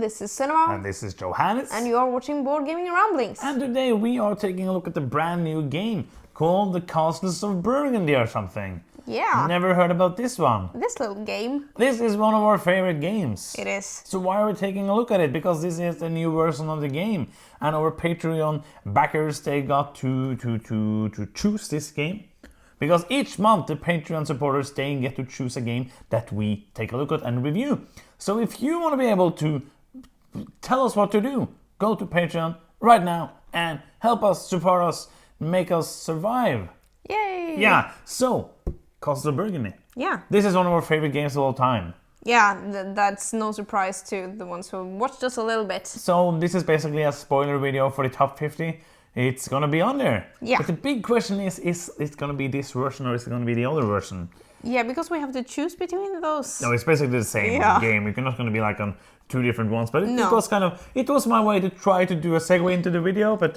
this is Cinema. And this is Johannes. And you are watching Board Gaming Ramblings. And today we are taking a look at the brand new game called The Castles of Burgundy or something. Yeah. Never heard about this one. This little game. This is one of our favorite games. It is. So why are we taking a look at it? Because this is the new version of the game. And our Patreon backers, they got to choose this game. Because each month the Patreon supporters, they get to choose a game that we take a look at and review. So if you want to be able to tell us what to do, go to Patreon right now and help us, support us, make us survive. Yay! Yeah, so, Castles of Burgundy. Yeah. This is one of our favorite games of all time. Yeah, that's no surprise to the ones who watched us a little bit. So this is basically a spoiler video for the top 50. It's gonna be on there. Yeah. But the big question is it gonna be this version or is it gonna be the other version? Yeah, because we have to choose between those. No, it's basically the same game. You're not gonna be like on two different ones. But it was my way to try to do a segue into the video, but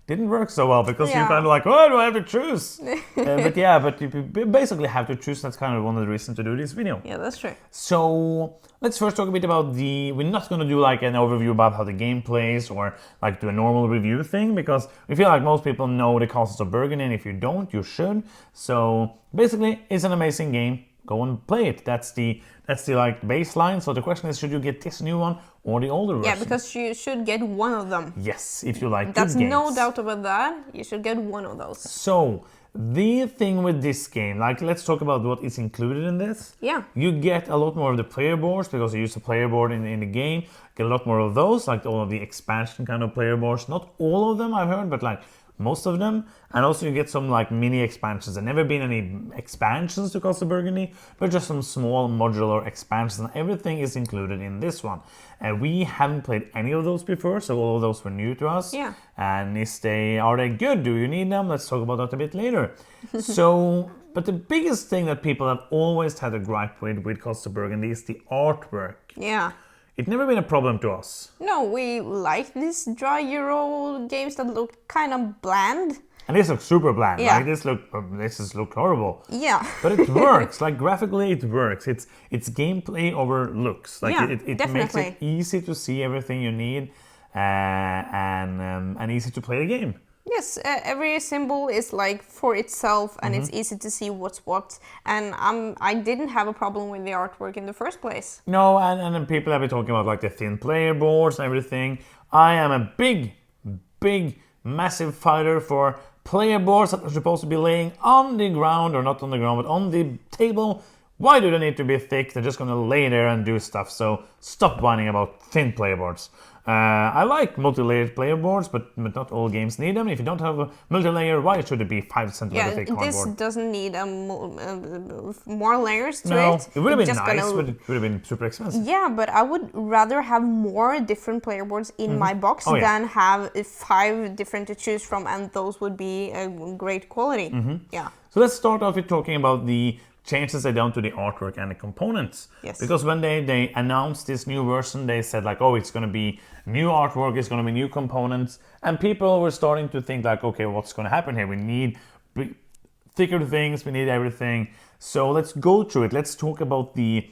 didn't work so well because you're kind of like, oh, do I have to choose? But you basically have to choose. That's kind of one of the reasons to do this video. Yeah, that's true. So let's first talk a bit about we're not going to do like an overview about how the game plays or like do a normal review thing because we feel like most people know the Castles of Burgundy, and if you don't, you should. So basically, it's an amazing game. Go and play it. That's the like baseline. So the question is, should you get this new one or the older version? Yeah, because you should get one of them. Yes, if you like That's good games. no doubt about that. You should get one of those. So the thing with this game, like let's talk about what is included in this. Yeah. You get a lot more of the player boards because you use a player board in the game. Get a lot more of those, like all of the expansion kind of player boards. Not all of them I've heard, but like most of them. And also you get some like mini expansions. There never been any expansions to Castles of Burgundy, but just some small modular expansions. And everything is included in this one. And we haven't played any of those before, so all of those were new to us. Yeah. And are they good? Do you need them? Let's talk about that a bit later. But the biggest thing that people have always had a gripe with Castles of Burgundy is the artwork. Yeah. It's never been a problem to us. No, we like these dry Euro games that look kind of bland. And this looks super bland. Yeah. Like this look horrible. Yeah. But it works. Like graphically, it works. It's gameplay over looks. Like it makes it easy to see everything you need, and easy to play the game. Yes, every symbol is like for itself, and it's easy to see what's what. And I didn't have a problem with the artwork in the first place. No, and then people have been talking about like the thin player boards and everything. I am a big, massive fighter for player boards that are supposed to be laying on the ground, or not on the ground, but on the table. Why do they need to be thick? They're just going to lay there and do stuff. So stop whining about thin player boards. I like multi-layered player boards, but not all games need them. If you don't have a multi-layer, why should it be 5 centimeter thick cardboard? This doesn't need more layers to it. No, it would have been nice, but it would have been super expensive. Yeah, but I would rather have more different player boards in my box than have 5 different to choose from, and those would be a great quality. Yeah. So let's start off with talking about the changes they done to the artwork and the components. Yes. Because when they announced this new version, they said like, oh, it's going to be new artwork, it's going to be new components, and people were starting to think like, okay, what's going to happen here? We need thicker things, we need everything. So let's go through it. Let's talk about the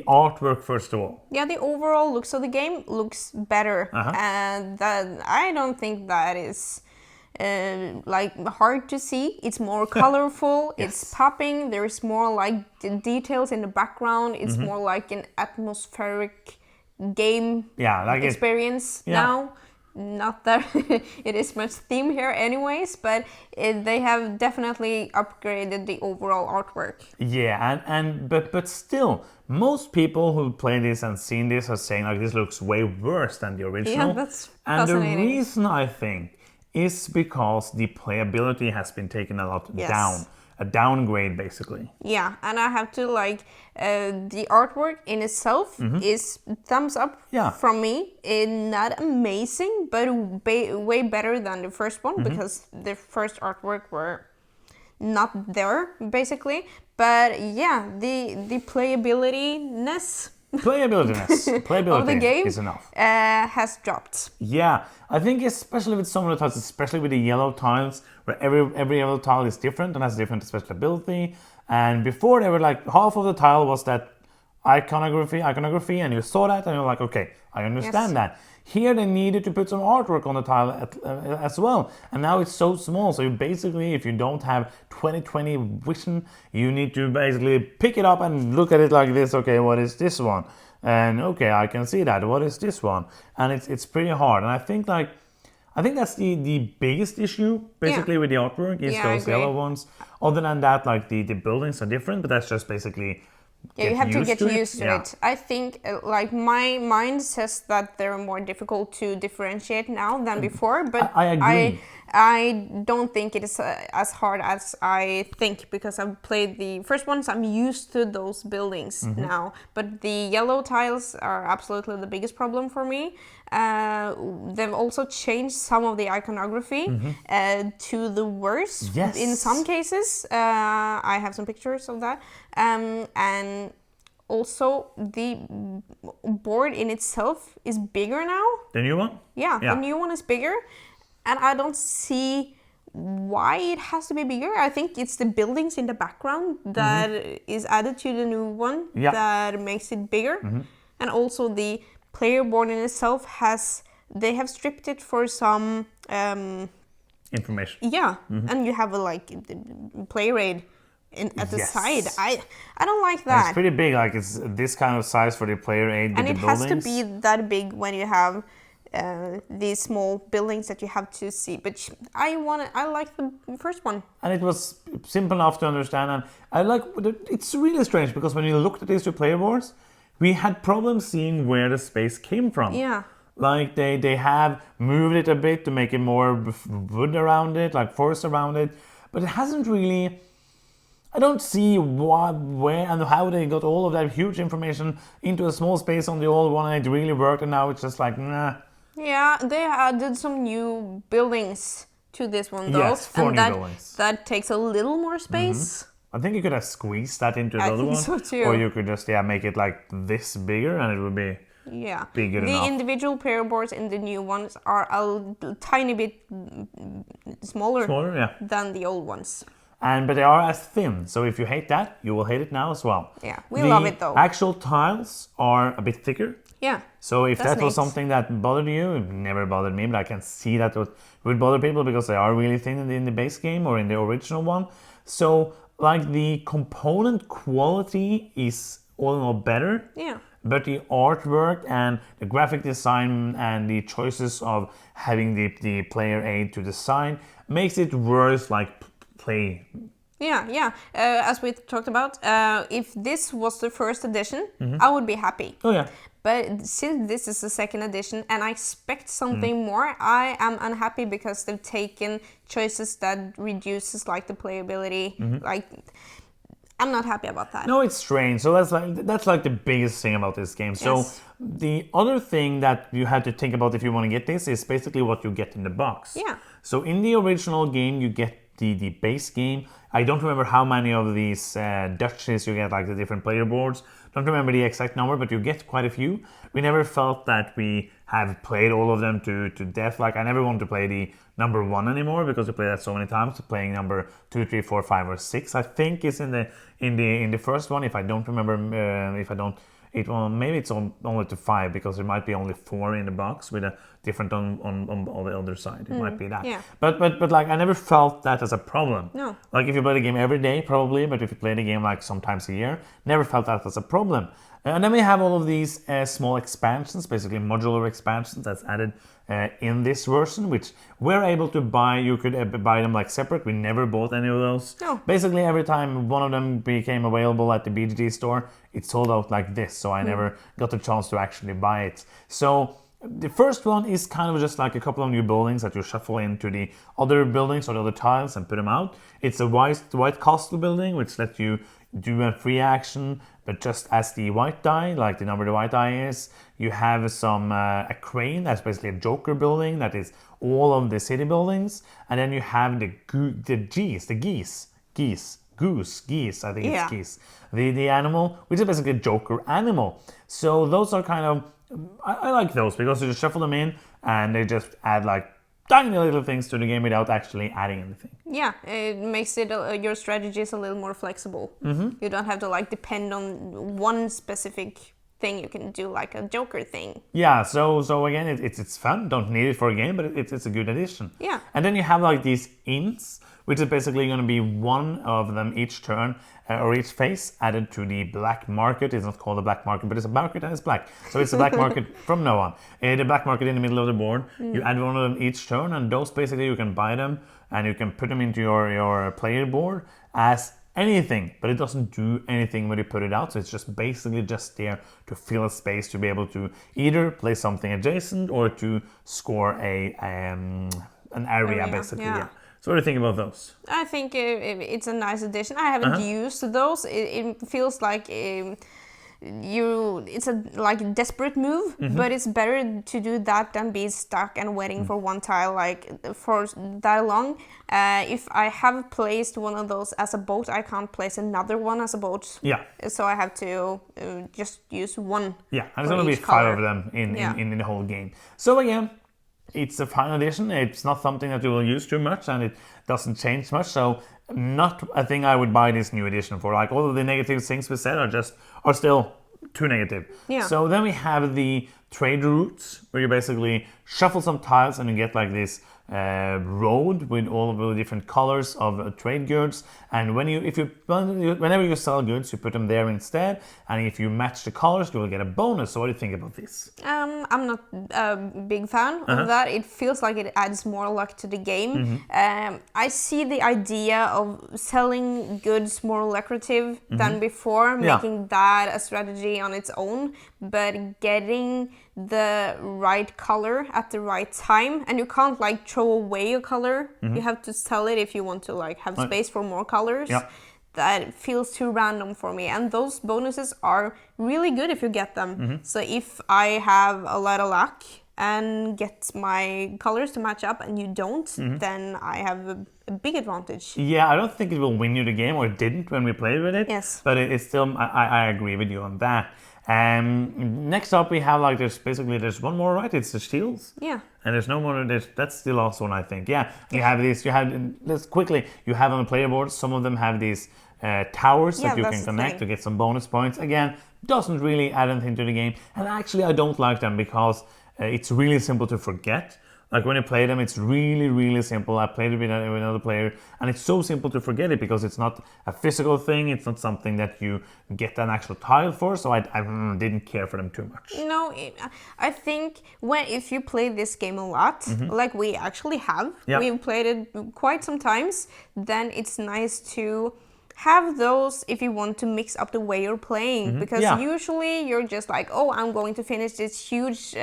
artwork first of all. Yeah, the overall looks of the game looks better, and I don't think that is like hard to see. It's more colorful. Yes. It's popping. There's more like details in the background. It's more like an atmospheric game experience now. Not that it is much theme here anyways, but they have definitely upgraded the overall artwork. Yeah, but still, most people who play this and seen this are saying like this looks way worse than the original. Yeah, that's fascinating. And the reason I think is because the playability has been taken a lot down. A downgrade, basically. Yeah, and I have to like the artwork in itself is thumbs up from me. Not amazing, but way better than the first one because the first artwork were not there basically. But yeah, the playability-ness of the game is enough. Has dropped. Yeah, I think especially with some of the tiles, especially with the yellow tiles, where every yellow tile is different and has different special ability. And before they were like half of the tile was that iconography, and you saw that, and you're like, okay, I understand that. Here they needed to put some artwork on the tile as well, and now it's so small. So you basically, if you don't have 20/20 vision, you need to basically pick it up and look at it like this. Okay, what is this one? And okay, I can see that. What is this one? And it's pretty hard. And I think that's the biggest issue basically with the artwork is those yellow ones. Other than that, like the buildings are different, but that's just basically you have to get used to it. I think like my mind says that they're more difficult to differentiate now than before, but I agree. I don't think it is as hard as I think, because I've played the first ones. I'm used to those buildings now, but the yellow tiles are absolutely the biggest problem for me. They've also changed some of the iconography to the worse in some cases. I have some pictures of that, and also the board in itself is bigger now. The new one? Yeah, the new one is bigger. And I don't see why it has to be bigger. I think it's the buildings in the background that is added to the new one that makes it bigger. And also the player board in itself they have stripped it for some information. Yeah, and you have a player aid at the side. I don't like that. And it's pretty big, like it's this kind of size for the player aid with and the buildings. And it has to be that big when you have these small buildings that you have to see, but I like the first one. And it was simple enough to understand, and it's really strange because when you looked at these two player boards, we had problems seeing where the space came from. Yeah. Like they have moved it a bit to make it more wood around it, like forest around it, but it hasn't really. I don't see where and how they got all of that huge information into a small space on the old one, and it really worked, and now it's just like, nah. Yeah, they did some new buildings to this one though. Yes, 4 new buildings. That takes a little more space. I think you could have squeezed that into the other one. So too. Or you could just make it like this bigger, and it would be big enough. The individual player boards in the new ones are a tiny bit smaller than the old ones. But they are as thin, so if you hate that, you will hate it now as well. Yeah, we love it though. The actual tiles are a bit thicker. Yeah. So if that was something that bothered you, it never bothered me, but I can see that it would bother people because they are really thin in the base game or in the original one. So like the component quality is all in all better. Yeah. But the artwork and the graphic design and the choices of having the player aid to design makes it worse play. Yeah. As we talked about, if this was the first edition, I would be happy. Oh yeah. But since this is the second edition and I expect something more, I am unhappy because they've taken choices that reduces the playability. I'm not happy about that. No, it's strange. So that's the biggest thing about this game. So the other thing that you have to think about if you want to get this is basically what you get in the box. Yeah. So in the original game, you get the base game. I don't remember how many of these duchies you get, like the different player boards. Don't remember the exact number, but you get quite a few. We never felt that we have played all of them to death. I never want to play the number 1 anymore because we played that so many times. Playing number 2, 3, 4, 5, or 6, I think, is in the first one. If I don't remember, maybe it's only to 5 because there might be only 4 in the box with a different on the other side. It might be that. Yeah. But I never felt that as a problem. No. If you play the game every day, probably, but if you play the game sometimes a year, never felt that as a problem. And then we have all of these small expansions, basically modular expansions that's added in this version, which we're able to buy. You could buy them separate. We never bought any of those. No. Basically, every time one of them became available at the BGG store, it sold out like this. So I never got the chance to actually buy it. So the first one is kind of just a couple of new buildings that you shuffle into the other buildings or the other tiles and put them out. It's a white castle building, which lets you do a free action, but just as the white die, like the number the white die is. You have a crane, that's basically a joker building, that is all of the city buildings. And then you have the geese, I think it's geese. The animal, which is basically a joker animal. So those are kind of, I like those because you just shuffle them in and they just add tiny little things to the game without actually adding anything. Yeah, it makes it your strategies a little more flexible. You don't have to like depend on one specific thing. You can do like a Joker thing. Yeah, so again, it's fun. Don't need it for a game, but it's a good addition. Yeah. And then you have like these ints, which is basically going to be one of them each turn or each phase added to the black market. It's not called a black market, but it's a market and it's black. So it's a black market from now on. The black market in the middle of the board. You add one of them each turn, and those basically you can buy them and you can put them into your player board as anything, but it doesn't do anything when you put it out. So it's just basically just there to fill a space to be able to either play something adjacent or to score an area basically. Yeah. So what do you think about those? I think it's a nice addition. I haven't used those. It feels like it's a like desperate move, but it's better to do that than be stuck and waiting for one tile like for that long. If I have placed one of those as a boat, I can't place another one as a boat. Yeah. So I have to just use one. Yeah, and there's going to be 5 of them in the whole game. So again, it's a final edition. It's not something that you will use too much, and it doesn't change much. So not a thing I would buy this new edition for. Like all of the negative things we said are still too negative. Yeah. So then we have the trade routes, where you basically shuffle some tiles and you get like this road with all of the different colors of trade goods. And whenever you sell goods, you put them there instead. And if you match the colors, you will get a bonus. So what do you think about this? I'm not a big fan of that. It feels like it adds more luck to the game. I see the idea of selling goods more lucrative than before, making that a strategy on its own, but getting the right color at the right time, and you can't like throw away a color. You have to sell it if you want to like have space for more colors. That feels too random for me, and those bonuses are really good if you get them. So if I have a lot of luck and get my colors to match up and you don't, then I have a big advantage. Yeah, I don't think it will win you the game, or it didn't when we played with it. Yes. But it's still, I agree with you on that. Next up we have like there's one more, right? It's the shields. Yeah. And there's no more. That's the last one, I think. Yeah. You have these. Let's quickly. You have on the player board. Some of them have these towers that you can connect to get some bonus points. Again, doesn't really add anything to the game. And actually, I don't like them because it's really simple to forget. Like when you play them, it's really, really simple. I played it with another player, and it's so simple to forget it because it's not a physical thing. It's not something that you get an actual tile for. So I didn't care for them too much. No, I think if you play this game a lot, like we actually have, we've played it quite some times, then it's nice to have those if you want to mix up the way you're playing, because usually you're just like, oh, I'm going to finish this huge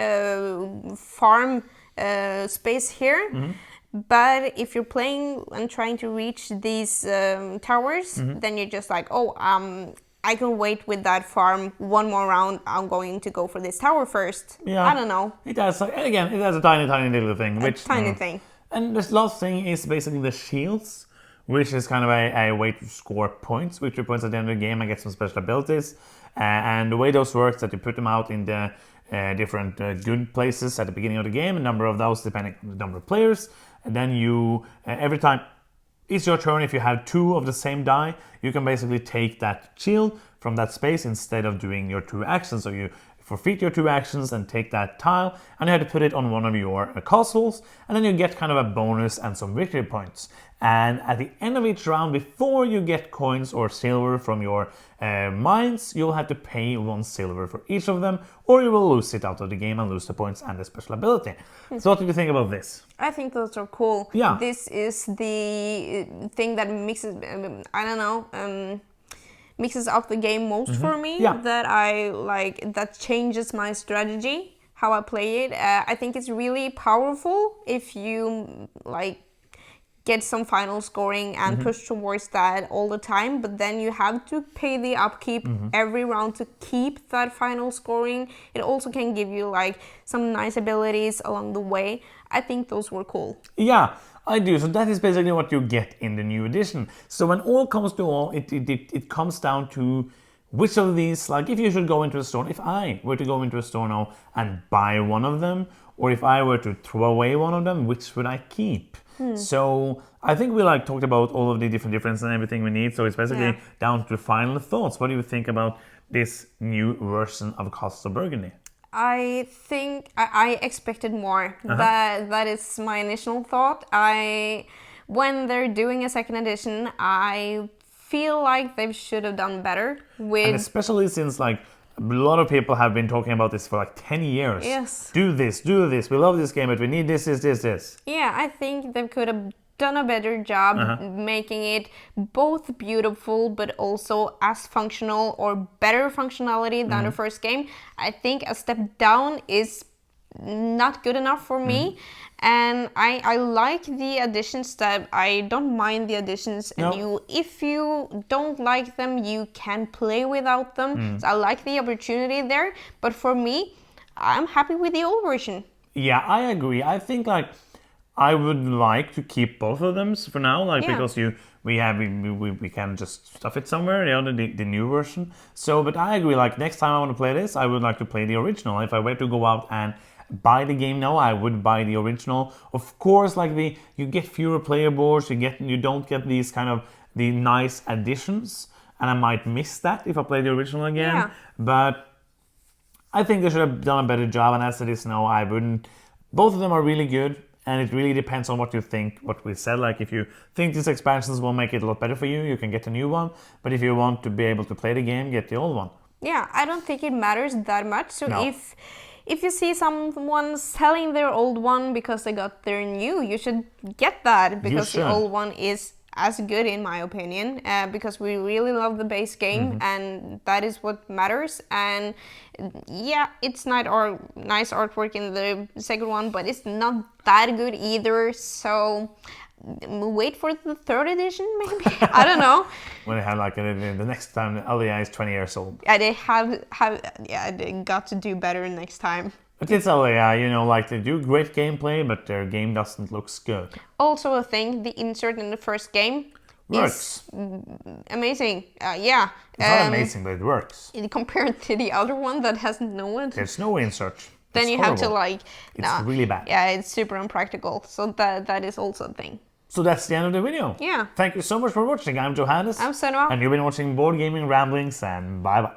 farm space here. But if you're playing and trying to reach these towers, then you're just like, oh, I can wait with that farm one more round. I'm going to go for this tower first. I don't know. It has a tiny little thing. Tiny thing. And this last thing is basically the shields, which is kind of a way to score points, victory points at the end of the game and get some special abilities. And the way those work is that you put them out in the different good places at the beginning of the game, a number of those depending on the number of players. And then you, every time it's your turn, if you have 2 of the same die, you can basically take that shield from that space instead of doing your 2 actions. So you forfeit your 2 actions and take that tile, and you have to put it on one of your castles, and then you get kind of a bonus and some victory points. And at the end of each round, before you get coins or silver from your mines, you'll have to pay 1 silver for each of them, or you will lose it out of the game and lose the points and the special ability. So what do you think about this? I think those are cool. Yeah. This is the thing that mixes, mixes up the game most for me, that I like, that changes my strategy, how I play it. I think it's really powerful if you like get some final scoring and push towards that all the time, but then you have to pay the upkeep every round to keep that final scoring. It also can give you like some nice abilities along the way. I think those were cool. Yeah, I do. So that is basically what you get in the new edition. So when all comes to all, it comes down to which of these, like if you should go into a store, if I were to go into a store now and buy one of them, or if I were to throw away one of them, which would I keep? So I think we like talked about all of the different differences and everything we need. So it's basically down to final thoughts. What do you think about this new version of Castle of Burgundy? I think I expected more. That is my initial thought. When they're doing a second edition, I feel like they should have done better with, and especially since like a lot of people have been talking about this for like 10 years. Yes. Do this. We love this game, but we need this. Yeah, I think they could have done a better job making it both beautiful but also as functional or better functionality than the first game. I think a step down is not good enough for me, and I like the additions. That I don't mind the additions, and if you don't like them, you can play without them. So I like the opportunity there, but for me, I'm happy with the old version. Yeah, I agree. I think like I would like to keep both of them for now, like because we can just stuff it somewhere, the new version. So, but I agree. Like next time I want to play this, I would like to play the original. If I were to go out and buy the game now, I would buy the original. Of course, like you get fewer player boards, you don't get these kind of the nice additions, and I might miss that if I play the original again. Yeah. But I think they should have done a better job, and as it is now, I wouldn't. Both of them are really good, and it really depends on what you think, what we said. Like if you think these expansions will make it a lot better for you, you can get a new one. But if you want to be able to play the game, get the old one. Yeah, I don't think it matters that much. So if you see someone selling their old one because they got their new, you should get that, because the old one is as good in my opinion, because we really love the base game, and that is what matters. And yeah, it's not nice artwork in the second one, but it's not that good either. So wait for the third edition, maybe. I don't know. When they have like the next time LEI is 20 years old. Yeah, they got to do better next time. But it's LEI, like they do great gameplay, but their game doesn't look good. Also a thing, the insert in the first game works. Is amazing. It's not amazing, but it works. Compared to the other one that has no insert. There's no insert. Then you have to It's really bad. Yeah, it's super unpractical. So that is also a thing. So that's the end of the video. Yeah. Thank you so much for watching. I'm Johannes. I'm Senua. And you've been watching Board Gaming Ramblings, and bye-bye.